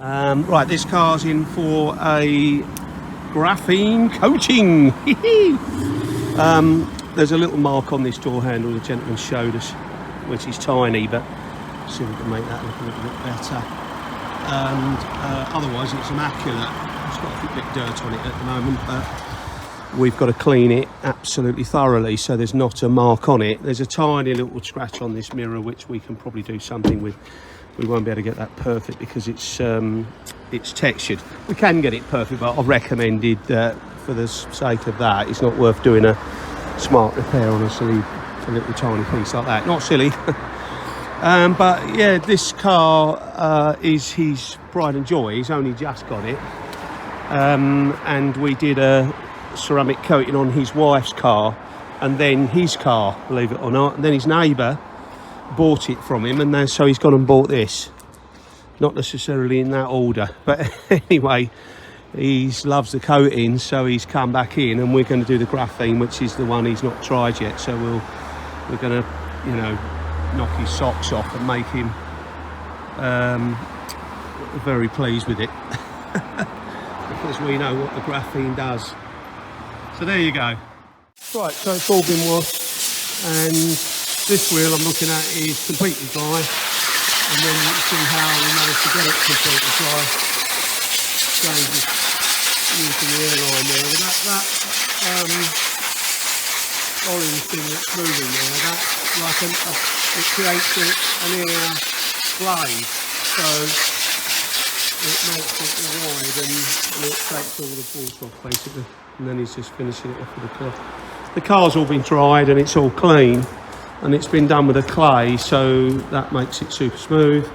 Right, this car's in for a graphene coating. There's a little mark on this door handle the gentleman showed us, which is tiny, but see if we can make that look a little bit better. And otherwise it's immaculate. It's got a bit of dirt on it at the moment, but we've got to clean it absolutely thoroughly so there's not a mark on it. There's a tiny little scratch on this mirror which we can probably do something with. We won't be able to get that perfect because it's textured. We can get it perfect, but I've recommended that for the sake of that, it's not worth doing a smart repair on a little tiny piece like that. Not silly. But yeah, this car is his pride and joy. He's only just got it. And we did a ceramic coating on his wife's car and then his car, believe it or not. And then his neighbour bought it from him, and then so he's gone and bought this. Not necessarily in that order, but anyway, he loves the coating, so he's come back in, and we're going to do the graphene, which is the one he's not tried yet. So we're going to, you know, knock his socks off and make him very pleased with it, because we know what the graphene does. So there you go. Right, so it's all been washed, and this wheel I'm looking at is completely dry, and then you can see how we managed to get it completely dry. James is using the airline there. That orange thing that's moving there, that's like it creates an air blade, so it makes it wide and it takes all the water off basically, and then he's just finishing it off with a cloth. The car's all been dried and it's all clean. And it's been done with a clay, so that makes it super smooth.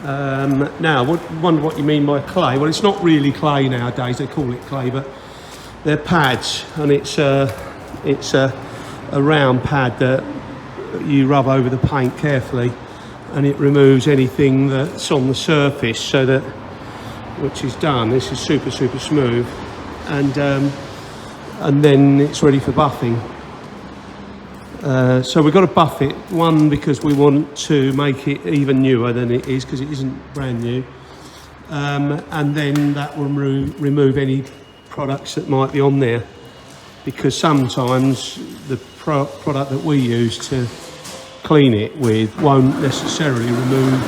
Now, wonder what you mean by clay. Well, it's not really clay nowadays. They call it clay, but they're pads, and it's a round pad that you rub over the paint carefully, and it removes anything that's on the surface. So that, which is done. This is super smooth, and then it's ready for buffing. So we've got to buff it, one because we want to make it even newer than it is, because it isn't brand new, and then that will remove any products that might be on there, because sometimes the product that we use to clean it with won't necessarily remove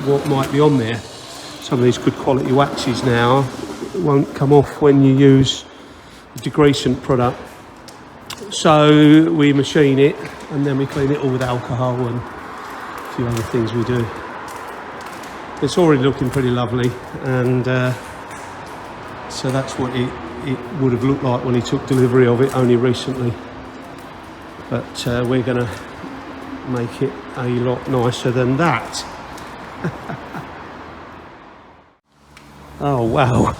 what might be on there. Some of these good quality waxes now won't come off when you use a degreasant product. So we machine it and then we clean it all with alcohol and a few other things we do. It's already looking pretty lovely, and so that's what it would have looked like when he took delivery of it only recently. But we're going to make it a lot nicer than that. Oh wow.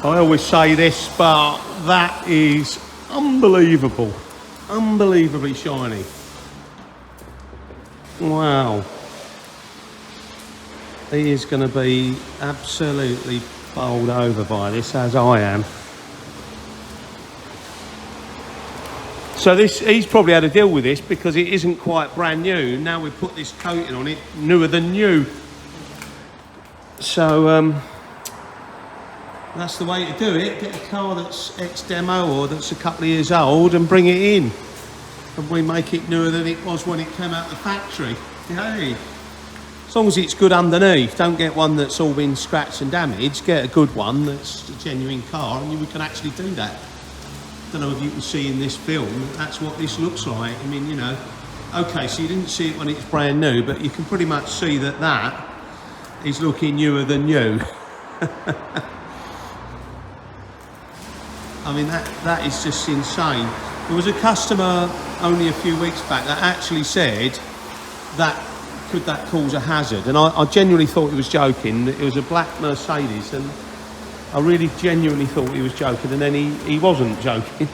I always say this, but that is unbelievable. Unbelievably shiny. Wow. He is going to be absolutely bowled over by this, as I am. So he's probably had to deal with this because it isn't quite brand new. Now we put this coating on it, newer than new. So that's the way to do it. Get a car that's ex-demo or that's a couple of years old and bring it in. And we make it newer than it was when it came out of the factory. Hey, as long as it's good underneath, don't get one that's all been scratched and damaged. Get a good one that's a genuine car, and we can actually do that. Don't know if you can see in this film, that's what this looks like. I mean, you know, okay, so you didn't see it when it's brand new, but you can pretty much see that that is looking newer than new. I mean, that is just insane. There was a customer only a few weeks back that actually said that could that cause a hazard, and I genuinely thought he was joking. It was a black Mercedes, and I really genuinely thought he was joking, and then he wasn't joking.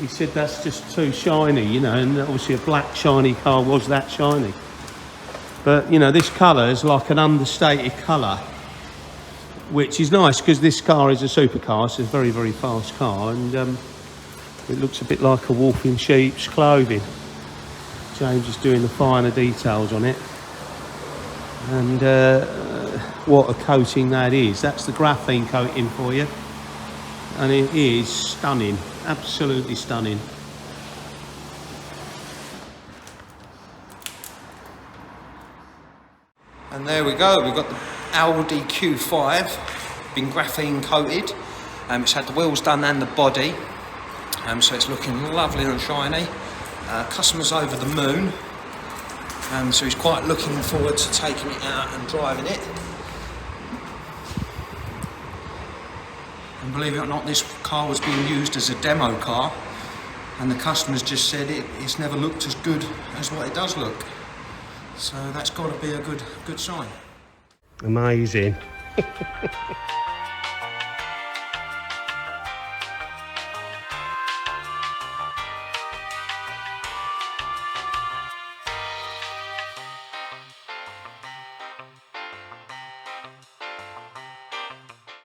He said that's just too shiny, you know, and obviously a black shiny car was that shiny. But, you know, this colour is like an understated colour, which is nice because this car is a supercar. It's a very fast car, and it looks a bit like a wolf in sheep's clothing. James is doing the finer details on it. And what a coating that is. That's the graphene coating for you. And it is stunning, absolutely stunning. And there we go, we've got the Audi Q5, been graphene coated. It's had the wheels done and the body, so it's looking lovely and shiny. Customer's over the moon, so he's quite looking forward to taking it out and driving it. And believe it or not, this car was being used as a demo car, and the customer's just said it's never looked as good as what it does look. So that's got to be a good sign. Amazing.